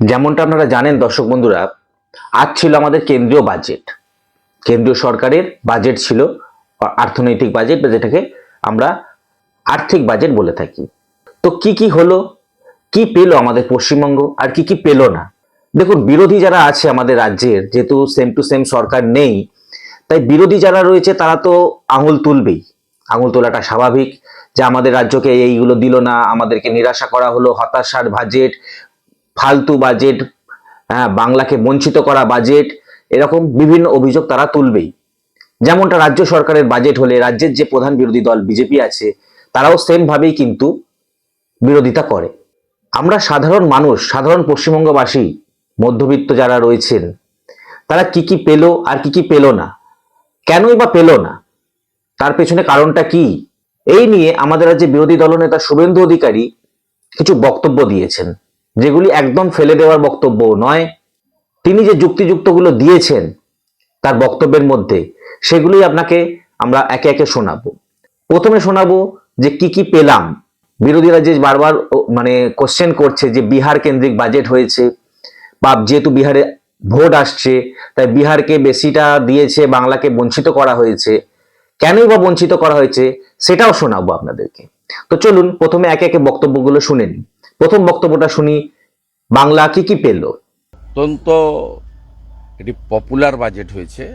যেমনটা আপনারা জানেন দর্শক বন্ধুরা, আজ ছিল আমাদের কেন্দ্রীয় বাজেট। কেন্দ্রীয় সরকারের বাজেট ছিল, অর্থনৈতিক বাজেট বা যেটাকে আমরা আর্থিক বাজেট বলে থাকি। তো কি কি হলো, কি পেলো আমাদের পশ্চিমবঙ্গ আর কি কি পেলো না। দেখুন, বিরোধী যারা আছে আমাদের রাজ্যের, যেহেতু সেম টু সেম সরকার নেই, তাই বিরোধী যারা রয়েছে তারা তো আঙুল তুলবেই। আঙুল তোলাটা স্বাভাবিক, যে আমাদের রাজ্যকে এইগুলো দিল না, আমাদেরকে নিরাশা করা হলো, হতাশার বাজেট, ফালতু বাজেট, হ্যাঁ, বাংলাকে বঞ্চিত করা বাজেট, এরকম বিভিন্ন অভিযোগ তারা তুলবেই। যেমনটা রাজ্য সরকারের বাজেট হলে রাজ্যের যে প্রধান বিরোধী দল বিজেপি আছে, তারাও সেম ভাবেই কিন্তু বিরোধিতা করে। আমরা সাধারণ মানুষ, সাধারণ পশ্চিমবঙ্গবাসী, মধ্যবিত্ত যারা রয়েছেন, তারা কি কি পেল আর কি কি পেল না, কেনই বা পেল না, তার পেছনে কারণটা কি, এই নিয়ে আমাদের রাজ্যে বিরোধী দলনেতা শুভেন্দু অধিকারী কিছু বক্তব্য দিয়েছেন, যেগুলি একদম ফেলে দেওয়ার বক্তব্য নয়। তিনি যে যুক্তিযুক্তগুলো দিয়েছেন তার বক্তব্যের মধ্যে, সেগুলোই আপনাকে আমরা একে একে শোনাবো। প্রথমে শোনাবো যে কি কি পেলাম। বিরোধীরা যে বারবার মানে কোশ্চেন করছে যে বিহার কেন্দ্রিক বাজেট হয়েছে, বা যেহেতু বিহারে ভোট আসছে তাই বিহারকে বেশিটা দিয়েছে, বাংলাকে বঞ্চিত করা হয়েছে, কেনই বা বঞ্চিত করা হয়েছে সেটাও শোনাবো আপনাদেরকে। তো চলুন প্রথমে একে একে বক্তব্যগুলো শুনে নিই। প্রথম বক্তব্যটা শুনি, বাংলা কি কি পেল। অত্যন্ত একটি পপুলার বাজেট হয়েছে,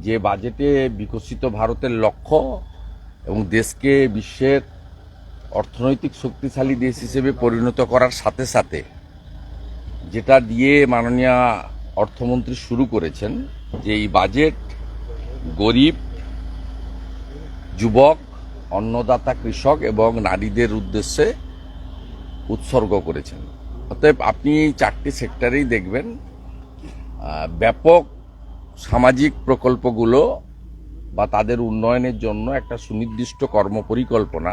যে বাজেটে বিকশিত ভারতের লক্ষ্য এবং দেশকে বিশ্বের অর্থনৈতিক শক্তিশালী দেশ হিসেবে পরিণত করার সাথে সাথে যেটা দিয়ে মাননীয় অর্থমন্ত্রী শুরু করেছেন, যে এই বাজেট গরিব, যুবক, অন্নদাতা কৃষক এবং নারীদের উদ্দেশ্যে উৎসর্গ করেছেন। অতএব আপনি এই চারটি সেক্টরেই দেখবেন ব্যাপক সামাজিক প্রকল্পগুলো বা তাদের উন্নয়নের জন্য একটা সুনির্দিষ্ট কর্মপরিকল্পনা,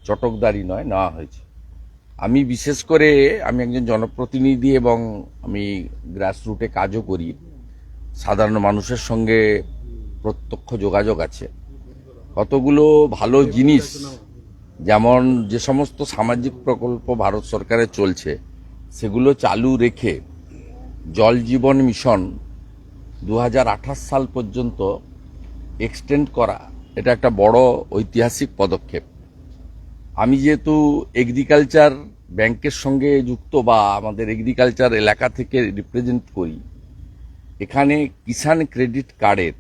চটকদারি নয়, নেওয়া হয়েছে। আমি বিশেষ করে আমি একজন জনপ্রতিনিধি এবং আমি গ্রাসরুটে কাজও করি, সাধারণ মানুষের সঙ্গে প্রত্যক্ষ যোগাযোগ আছে। কতগুলো ভালো জিনিস, যেমন যে সমস্ত সামাজিক প্রকল্প ভারত সরকারের চলছে সেগুলো চালু রেখে জল জীবন মিশন 2028 সাল পর্যন্ত এক্সটেন্ড করা, এটা একটা বড় ঐতিহাসিক পদক্ষেপ। আমি যেহেতু এগ্রিকালচার ব্যাংকের সঙ্গে যুক্ত বা আমাদের এগ্রিকালচার এলাকা থেকে রিপ্রেজেন্ট করি, এখানে কিষাণ ক্রেডিট কার্ডের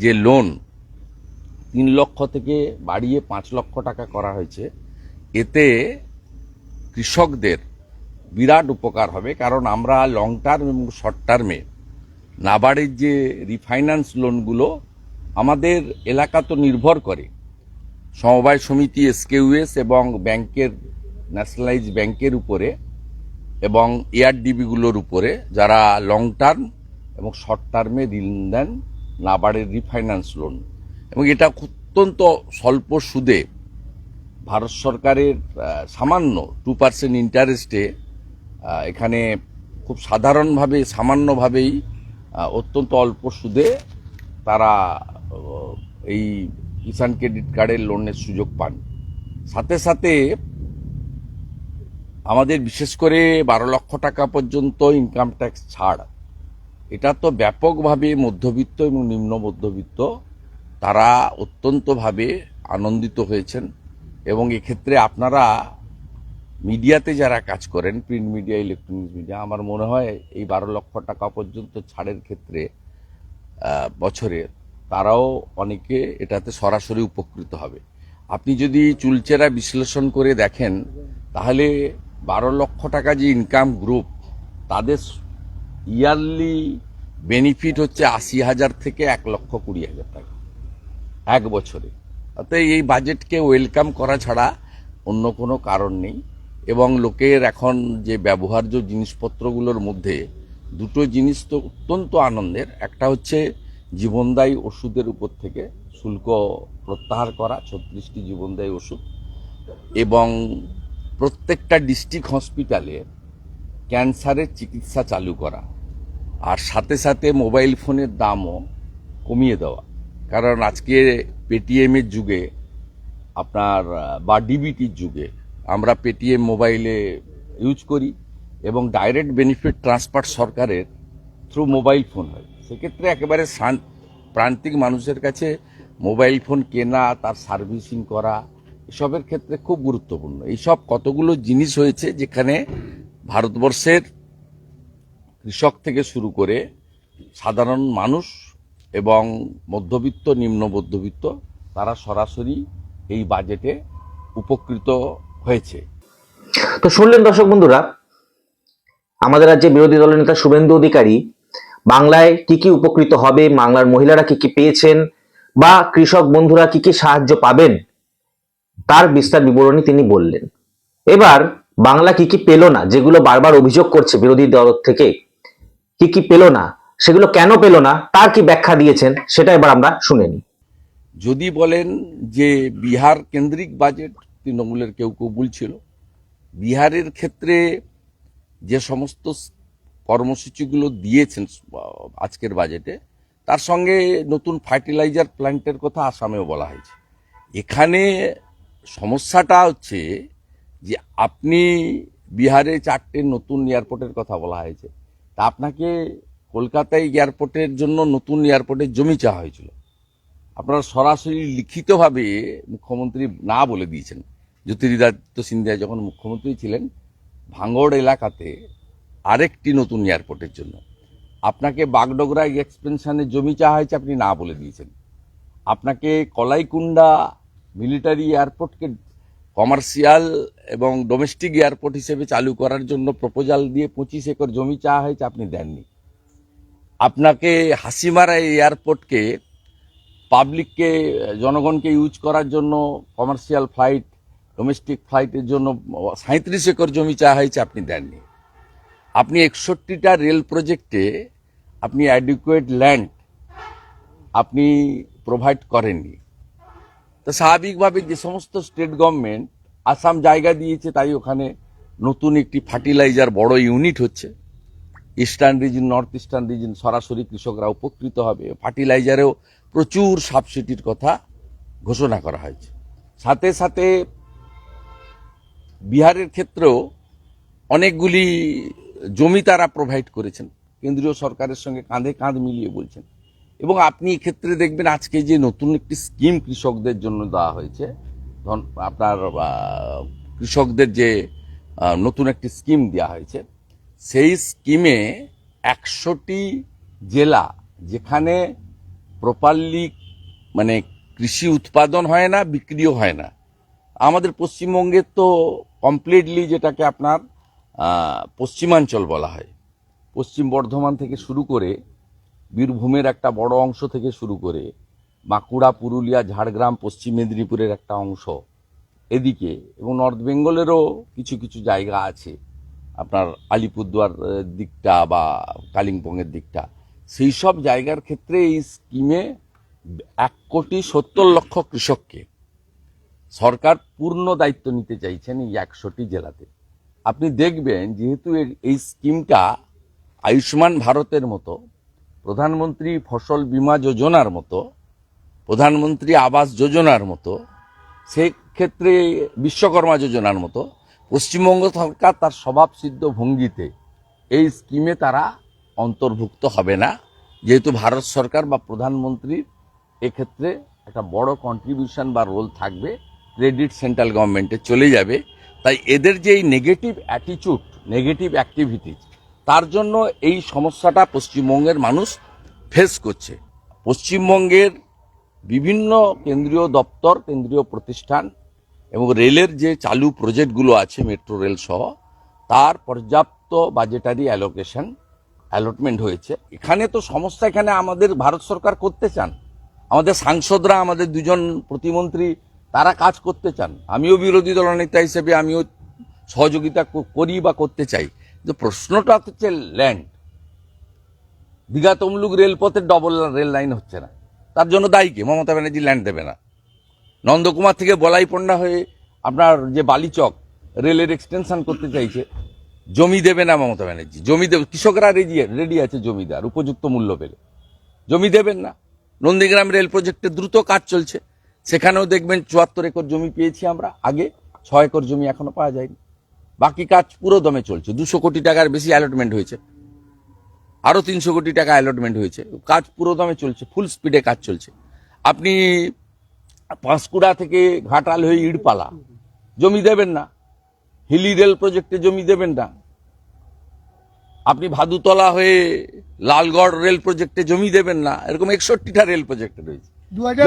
যে লোন 3 লক্ষ থেকে বাড়িয়ে 5 লক্ষ টাকা করা হয়েছে, এতে কৃষকদের বিরাট উপকার হবে। কারণ আমরা লং টার্ম এবং শর্ট টার্মে নাবার্ডের যে রিফাইন্যান্স লোনগুলো আমাদের এলাকা তো নির্ভর করে সমবায় সমিতি, এসকেইউএস এবং ব্যাংকের, ন্যাশনালাইজ ব্যাংকের উপরে এবং এআরডিবিগুলোর উপরে, যারা লং টার্ম এবং শর্ট টার্মে ঋণ দেন নাবার্ডের রিফাইন্যান্স লোন। এবং এটা অত্যন্ত স্বল্প সুদে ভারত সরকারের সামান্য 2% ইন্টারেস্টে এখানে খুব সাধারণভাবে, সামান্যভাবেই অত্যন্ত অল্প সুদে তারা এই কিষাণ ক্রেডিট কার্ডের লোনের সুযোগ পান। সাথে সাথে আমাদের বিশেষ করে 12 লক্ষ টাকা পর্যন্ত ইনকাম ট্যাক্স ছাড়, এটা তো ব্যাপকভাবে মধ্যবিত্ত এবং নিম্ন মধ্যবিত্ত তারা অত্যন্তভাবে আনন্দিত হয়েছেন। এবং এক্ষেত্রে আপনারা মিডিয়াতে যারা কাজ করেন, প্রিন্ট মিডিয়া, ইলেকট্রনিক্স মিডিয়া, আমার মনে হয় এই 12 লক্ষ টাকা পর্যন্ত ছাড়ের ক্ষেত্রে বছরে তারাও অনেকে এটাতে সরাসরি উপকৃত হবে। আপনি যদি চুলচেরা বিশ্লেষণ করে দেখেন, তাহলে 12 লক্ষ টাকা যে ইনকাম গ্রুপ, তাদের ইয়ারলি বেনিফিট হচ্ছে 80,000 থেকে 1,20,000 টাকা এক বছরে। অর্থাৎ এই বাজেটকে ওয়েলকাম করা ছাড়া অন্য কোনো কারণ নেই। এবং লোকের এখন যে ব্যবহার্য জিনিসপত্রগুলোর মধ্যে দুটো জিনিস তো অত্যন্ত আনন্দের। একটা হচ্ছে জীবনদায়ী ওষুধের উপর থেকে শুল্ক প্রত্যাহার করা, 36টি জীবনদায়ী ওষুধ, এবং প্রত্যেকটা ডিস্ট্রিক্ট হসপিটালে ক্যান্সারের চিকিৎসা চালু করা, আর সাথে সাথে মোবাইল ফোনের দামও কমিয়ে দেওয়া। কারণ আজকে পেটিএমের যুগে আপনার বা ডিবিটির যুগে আমরা পেটিএম মোবাইলে ইউজ করি, এবং ডাইরেক্ট বেনিফিট ট্রান্সফার সরকারের থ্রু মোবাইল ফোন হয়। সেক্ষেত্রে একেবারে প্রান্তিক মানুষের কাছে মোবাইল ফোন কেনা, তার সার্ভিসিং করা, এসবের ক্ষেত্রে খুব গুরুত্বপূর্ণ। এইসব কতগুলো জিনিস হয়েছে যেখানে ভারতবর্ষের কৃষক থেকে শুরু করে সাধারণ মানুষ এবং মধ্যবিত্ত, নিম্ন মধ্যবিত্ত, তারা সরাসরি এই বাজেটে উপকৃত হয়েছে। তো শুনলেন দর্শক বন্ধুরা, আমাদের রাজ্যে বিরোধী দলের নেতা শুভেন্দু অধিকারী বাংলায় কি কি উপকৃত হবে, বাংলার মহিলারা কি কি পেয়েছেন, বা কৃষক বন্ধুরা কি কি সাহায্য পাবেন, তার বিস্তার বিবরণী তিনি বললেন। এবার বাংলা কি কি পেল না, যেগুলো বারবার অভিযোগ করছে বিরোধী দল থেকে, কি কি পেল না, সেগুলো কেন পেল না, তার কি ব্যাখ্যা দিয়েছেন, সেটা এবার আমরা শুনে নিই। যদি বলেন যে বিহার কেন্দ্রিক বাজেট, তৃণমূলের কেউ কেউ বলছিল বিহারের ক্ষেত্রে যে সমস্ত কর্মসূচিগুলো দিয়েছেন আজকের বাজেটে, তার সঙ্গে নতুন ফার্টিলাইজার প্ল্যান্টের কথা আসামেও বলা হয়েছে। এখানে সমস্যাটা হচ্ছে যে আপনি বিহারে 4টে নতুন এয়ারপোর্টের কথা বলা হয়েছে, তা আপনাকে কলকাতায় এয়ারপোর্টের জন্য নতুন এয়ারপোর্টের জমি চাওয়া হয়েছিল। আপনারা সরাসরি লিখিতভাবে মুখ্যমন্ত্রী না বলে দিয়েছেন। জ্যোতিরাদিত্য সিন্ধিয়া যখন মুখ্যমন্ত্রী ছিলেন, ভাঙড় এলাকাতে আরেকটি নতুন এয়ারপোর্টের জন্য আপনাকে বাগডোগরা এক্সপেনশনের জমি চাওয়া হয়েছে, আপনি না বলে দিয়েছেন। আপনাকে কলাইকুণ্ডা মিলিটারি এয়ারপোর্টকে কমার্শিয়াল এবং ডোমেস্টিক এয়ারপোর্ট হিসেবে চালু করার জন্য প্রপোজাল দিয়ে 25 একর জমি চাওয়া হয়েছে, আপনি দেননি। আপনাকে হাসিমারা এয়ারপোর্টকে পাবলিককে, জনগণকে ইউজ করার জন্য কমার্শিয়াল ফ্লাইট, ডোমেস্টিক ফ্লাইটের জন্য 37 একর জমি চাওয়া হয়েছে, আপনি দেননি। আপনি 61টা রেল প্রজেক্টে আপনি অ্যাডিকুয়েট ল্যান্ড আপনি প্রোভাইড করেননি। তো স্বাভাবিকভাবে যে সমস্ত স্টেট গভর্নমেন্ট আসাম জায়গা দিয়েছে, তাই ওখানে নতুন একটি ফার্টিলাইজার বড় ইউনিট হচ্ছে। Eastern reason, north eastern reason সরাসরি কৃষকরা উপকৃত হবে। ফার্টিলাইজারেও প্রচুর সাবসিডির কথা ঘোষণা করা হয়েছে। সাথে সাথে বিহারের ক্ষেত্রেও অনেকগুলি জমি তারা প্রোভাইড করেছেন, কেন্দ্রীয় সরকারের সঙ্গে কাঁধে কাঁধ মিলিয়ে বলছেন। এবং আপনি এক্ষেত্রে দেখবেন আজকে যে নতুন একটি স্কিম কৃষকদের জন্য দেওয়া হয়েছে, আপনার কৃষকদের যে নতুন একটি স্কিম দেওয়া হয়েছে, সেই স্কিমে 100টি জেলা যেখানে প্রপারলি মানে কৃষি উৎপাদন হয় না, বিক্রিও হয় না। আমাদের পশ্চিমবঙ্গের তো কমপ্লিটলি যেটাকে আপনার পশ্চিমাঞ্চল বলা হয়, পশ্চিম বর্ধমান থেকে শুরু করে বীরভূমের একটা বড় অংশ থেকে শুরু করে বাঁকুড়া, পুরুলিয়া, ঝাড়গ্রাম, পশ্চিম মেদিনীপুরের একটা অংশ এদিকে, এবং নর্থ বেঙ্গলেরও কিছু কিছু জায়গা আছে, আপনার আলিপুরদুয়ার দিকটা বা কালিম্পংয়ের দিকটা, সেই সব জায়গার ক্ষেত্রে এই স্কিমে 1,70,00,000 কৃষককে সরকার পূর্ণ দায়িত্ব নিতে চাইছেন এই 100টি জেলাতে। আপনি দেখবেন যেহেতু এই স্কিমটা আয়ুষ্মান ভারতের মতো, প্রধানমন্ত্রী ফসল বীমা যোজনার মতো, প্রধানমন্ত্রী আবাস যোজনার মতো, সেক্ষেত্রে বিশ্বকর্মা যোজনার মতো, পশ্চিমবঙ্গ সরকার তার স্বভাবসিদ্ধ ভঙ্গিতে এই স্কিমে তারা অন্তর্ভুক্ত হবে না, যেহেতু ভারত সরকার বা প্রধানমন্ত্রীর এক্ষেত্রে একটা বড় কন্ট্রিবিউশন বা রোল থাকবে, ক্রেডিট সেন্ট্রাল গভর্নমেন্টে চলে যাবে। তাই এদের যে এই নেগেটিভ অ্যাটিচিউড, নেগেটিভ অ্যাক্টিভিটিস, তার জন্য এই সমস্যাটা পশ্চিমবঙ্গের মানুষ ফেস করছে। পশ্চিমবঙ্গের বিভিন্ন কেন্দ্রীয় দপ্তর, কেন্দ্রীয় প্রতিষ্ঠান এবং রেলের যে চালু প্রজেক্টগুলো আছে, মেট্রো রেল সহ, তার পর্যাপ্ত বাজেটারি অ্যালটমেন্ট হয়েছে। এখানে তো সমস্যা, এখানে আমাদের ভারত সরকার করতে চান, আমাদের সাংসদরা, আমাদের দুজন প্রতিমন্ত্রী, তারা কাজ করতে চান। আমিও বিরোধী দলনেতা হিসেবে আমিও সহযোগিতা করি বা করতে চাই, কিন্তু প্রশ্নটা হচ্ছে ল্যান্ড। দীঘা তমলুক রেলপথের ডবল রেল লাইন হচ্ছে না, তার জন্য দায়ী কে? মমতা ব্যানার্জি ল্যান্ড দেবে না। নন্দকুমার থেকে বলাইপন্ডা হয়ে আপনার যে বালিচক রেলের এক্সটেনশন করতে চাইছে, জমি দেবে না মমতা ব্যানার্জি। জমি দেবে, কৃষকরা রেডি আছে জমি দেওয়ার, উপযুক্ত মূল্য পেলে। জমি দেবেন না। নন্দীগ্রাম রেল প্রজেক্টে দ্রুত কাজ চলছে, সেখানেও দেখবেন 74 একর জমি পেয়েছি আমরা আগে, 6 একর জমি এখনো পাওয়া যায়নি। বাকি কাজ পুরো দমে চলছে। 200 কোটি টাকার বেশি অ্যালটমেন্ট হয়েছে, আরো 300 কোটি টাকা অ্যালটমেন্ট হয়েছে, কাজ পুরো দমে চলছে, ফুল স্পিডে কাজ চলছে। আপনি পাঁশকুড়া থেকে ঘাটাল হয়ে ইড়পালা জমি দেবেন না, হিলি রেল প্রজেক্টে জমি দেবেন না, আপনি ভাদুতলা হয়ে লালগড় রেল প্রজেক্টে জমি দেবেন না, এরকম 61টা রেল প্রজেক্টে রয়েছে,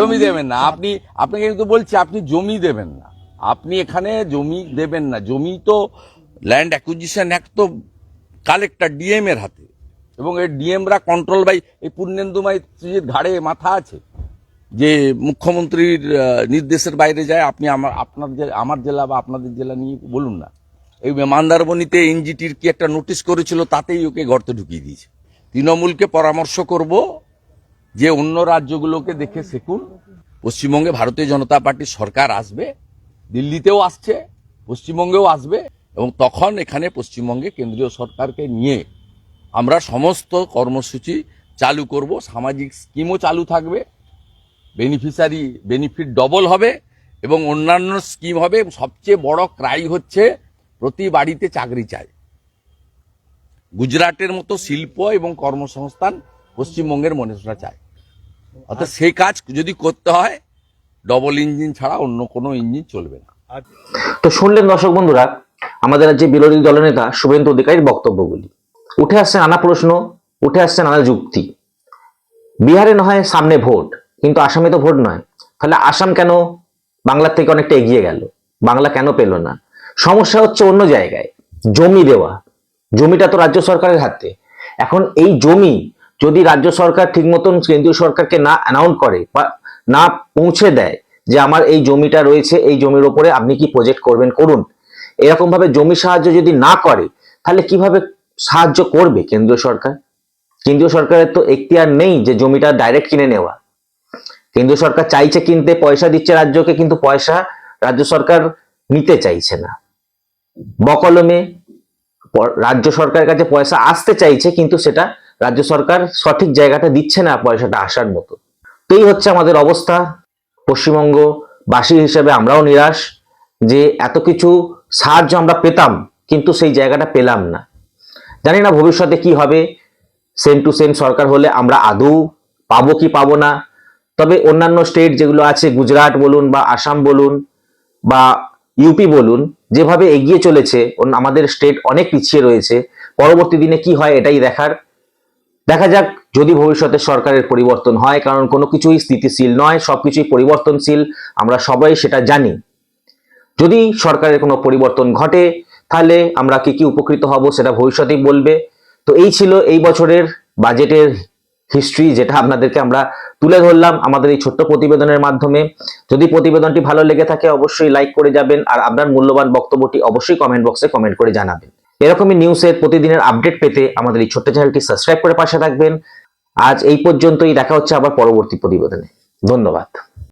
জমি দেবেন না। আপনাকে কিন্তু বলছি, আপনি জমি দেবেন না, আপনি এখানে জমি দেবেন না। জমি তো ল্যান্ড অ্যাকুইজিশন অ্যাক্ট তো কালেক্টর ডিএম এর হাতে, এবং এই ডিএমরা কন্ট্রোল বাই এই পূর্ণেন্দু মাইতির ঘাড়ে মাথা আছে যে মুখ্যমন্ত্রীর নির্দেশের বাইরে যায়। আপনি আমার জেলা বা আপনাদের জেলা নিয়ে বলুন না। এই মন্দারমণিতে এনজিটির কি একটা নোটিশ করেছিল, তাতেই ওকে গর্তে ঢুকিয়ে দিয়েছে। তৃণমূলকে পরামর্শ করব যে অন্য রাজ্যগুলোকে দেখে শিখুন। পশ্চিমবঙ্গে ভারতীয় জনতা পার্টির সরকার আসবে, দিল্লিতেও আসছে, পশ্চিমবঙ্গেও আসবে, এবং তখন এখানে পশ্চিমবঙ্গে কেন্দ্রীয় সরকারকে নিয়ে আমরা সমস্ত কর্মসূচি চালু করব। সামাজিক স্কিমও চালু থাকবে, বেনিফিট ডবল হবে, এবং অন্যান্য স্কিম হবে। সবচেয়ে বড় ক্রাই হচ্ছে প্রতি বাড়িতে চাকরি চাই। গুজরাটের মতো শিল্প এবং কর্মসংস্থান পশ্চিমবঙ্গের মানুষরা চায়। অর্থাৎ সেই কাজ যদি করতে হয়, ডবল ইঞ্জিন ছাড়া অন্য কোনো ইঞ্জিন চলবে না। তো শুনলেন দর্শক বন্ধুরা আমাদের রাজ্যে বিরোধী দলনেতা শুভেন্দু অধিকারীর বক্তব্যগুলি। উঠে আসছে নানা প্রশ্ন, উঠে আসছে নানা যুক্তি। বিহারে না হয় সামনে ভোট, কিন্তু আসামে তো ভোট নয়, তাহলে আসাম কেন বাংলার থেকে অনেকটা এগিয়ে গেল? বাংলা কেন পেল না? সমস্যা হচ্ছে অন্য জায়গায়, জমি দেওয়া। জমিটা তো রাজ্য সরকারের হাতে। এখন এই জমি যদি রাজ্য সরকার ঠিক মতন কেন্দ্রীয় সরকারকে না অ্যানাউন্স করে বা না পৌঁছে দেয় যে আমার এই জমিটা রয়েছে, এই জমির উপরে আপনি কি প্রজেক্ট করবেন করুন, এরকম ভাবে জমি সাহায্য যদি না করে, তাহলে কিভাবে সাহায্য করবে কেন্দ্রীয় সরকার? কেন্দ্রীয় সরকারের তো এখতিয়ার নেই যে জমিটা ডাইরেক্ট কিনে নেওয়া। কেন্দ্রীয় সরকার চাইছে কিনতে, পয়সা দিচ্ছে রাজ্যকে, কিন্তু পয়সা রাজ্য সরকার নিতে চাইছে না। বকলমে রাজ্য সরকারের কাছে পয়সা আসতে চাইছে, কিন্তু সেটা রাজ্য সরকার সঠিক জায়গাটা দিচ্ছে না পয়সাটা আসার মতো। তো এই হচ্ছে আমাদের অবস্থা। পশ্চিমবঙ্গবাসী হিসেবে আমরাও নিরাশ যে এত কিছু সাহায্য আমরা পেতাম, কিন্তু সেই জায়গাটা পেলাম না। জানি না ভবিষ্যতে কি হবে। সেম টু সেম সরকার হলে আমরা আদৌ পাবো কি পাবো না। তবে অন্যান্য স্টেট যেগুলো আছে, গুজরাট বলুন বা আসাম বলুন বা ইউপি বলুন, যেভাবে এগিয়ে চলেছে, আমাদের স্টেট অনেক পিছিয়ে রয়েছে। পরবর্তী দিনে কি হয় এটাই দেখা যাক। যদি ভবিষ্যতে সরকারের পরিবর্তন হয়, কারণ কোনো কিছুই স্থিতিশীল নয়, সবকিছুই পরিবর্তনশীল, আমরা সবাই সেটা জানি। যদি সরকারের কোনো পরিবর্তন ঘটে, তাহলে আমরা কি কি উপকৃত হব সেটা ভবিষ্যতেই বলবে। তো এই ছিল এই বছরের বাজেটের হিস্ট্রি, যেটা আপনাদেরকে আমরা তুলে ধরলাম আমাদের এই ছোট্ট প্রতিবেদনের মাধ্যমে। যদি প্রতিবেদনটি ভালো লেগে থাকে অবশ্যই লাইক করে যাবেন, আর আপনার মূল্যবান বক্তব্যটি অবশ্যই কমেন্ট বক্সে কমেন্ট করে জানাবেন। এরকমই নিউজের প্রতিদিনের আপডেট পেতে আমাদের এই ছোট্ট চ্যানেলটি সাবস্ক্রাইব করে পাশে থাকবেন। আজ এই পর্যন্তই, দেখা হচ্ছে আবার পরবর্তী প্রতিবেদনে। ধন্যবাদ।